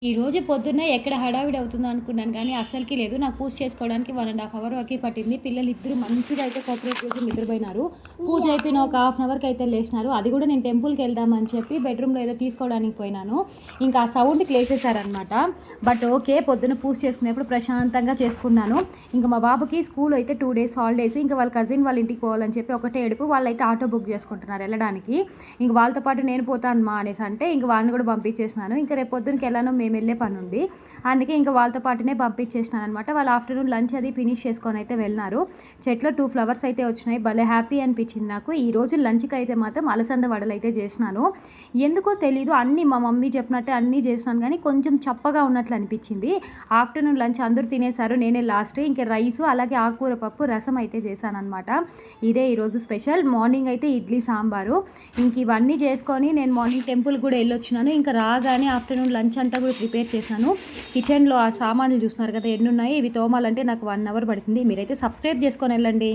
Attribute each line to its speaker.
Speaker 1: ఈ రోజు పొద్దున్నే ఎక్కడ హడావిడి అవుతుందో అనుకున్నాను కానీ అస్సలకి లేదు. నాకు పూజ చేసుకోవడానికి 1 ½ అవర్ వరకే పట్టింది. పిల్లలిద్దరూ మంచిగా అయితే కోఆపరేట్ చేసి నిద్రపోయినారు. పూజ అయిపోయిన ఒక హాఫ్ అన్ అవర్‌కి అయితే లేచినారు. అది కూడా నేను టెంపుల్‌కి వెళ్దామని చెప్పి బెడ్‌రూమ్‌లో ఏదో తీసుకోవడానికి పోయినాను. ఇంకా ఆ సౌండ్‌కి లేసేసారనమాట. But okay. పొద్దున్న పూజ చేసుకునేప్పుడు ప్రశాంతంగా చేసుకున్నాను. ఇంకా మా బాబుకి స్కూల్ అయితే 2 డేస్ హాలిడేస్. ఇంకా వాళ్ళ కజిన్ వాళ్ళ ఇంటికి పోవాలని చెప్పి ఒకటే ఏడుపు. వాళ్ళైతే ఆటో బుక్ చేసుకుంటున్నారు వెళ్ళడానికి. ఇంక వాళ్ళతో పాటు నేను పోతాను మా అనేసి అంటే ఇంక వాళ్ళని కూడా పంపించేసినాను. ఇంక రేపు పొద్దునకి ఎలానో మేము వెళ్ళే పని ఉంది. అందుకే ఇంకా వాళ్ళతో పాటునే పంపించేసినాను అనమాట. వాళ్ళు ఆఫ్టర్నూన్ లంచ్ అది ఫినిష్ చేసుకొని అయితే వెళ్ళినారు. చెట్లో 2 ఫ్లవర్స్ అయితే వచ్చినాయి. భలే హ్యాపీ అనిపించింది నాకు. ఈ రోజు లంచ్‌కి అయితే మాత్రం అలసంద వడలు అయితే చేసినాను. ఎందుకో తెలీదు అన్నీ మా మమ్మీ చెప్పినట్టే అన్నీ చేసినాను కానీ కొంచెం చప్పగా ఉన్నట్లు అనిపించింది. ఆఫ్టర్నూన్ లంచ్ అందరూ తినేసారు. నేనే లాస్ట్. ఇంక రైసు అలాగే ఆకుకూర పప్పు, రసం అయితే చేశాననమాట. ఇదే ఈరోజు స్పెషల్. మార్నింగ్ అయితే ఇడ్లీ సాంబారు. ఇంక ఇవన్నీ చేసుకొని నేను మార్నింగ్ టెంపుల్ కూడా వెళ్ళొచ్చినాను. ఇంకా రాగానే ఆఫ్టర్నూన్ లంచ్ అంతా కూడా ప్రిపేర్ చేశాను. కిచెన్లో ఆ సామాన్లు చూస్తున్నారు కదా ఎన్నున్నాయి. ఇవి తోమాలంటే నాకు 1 అవర్ పడుతుంది. మీరైతే సబ్స్క్రైబ్ చేసుకొని వెళ్ళండి.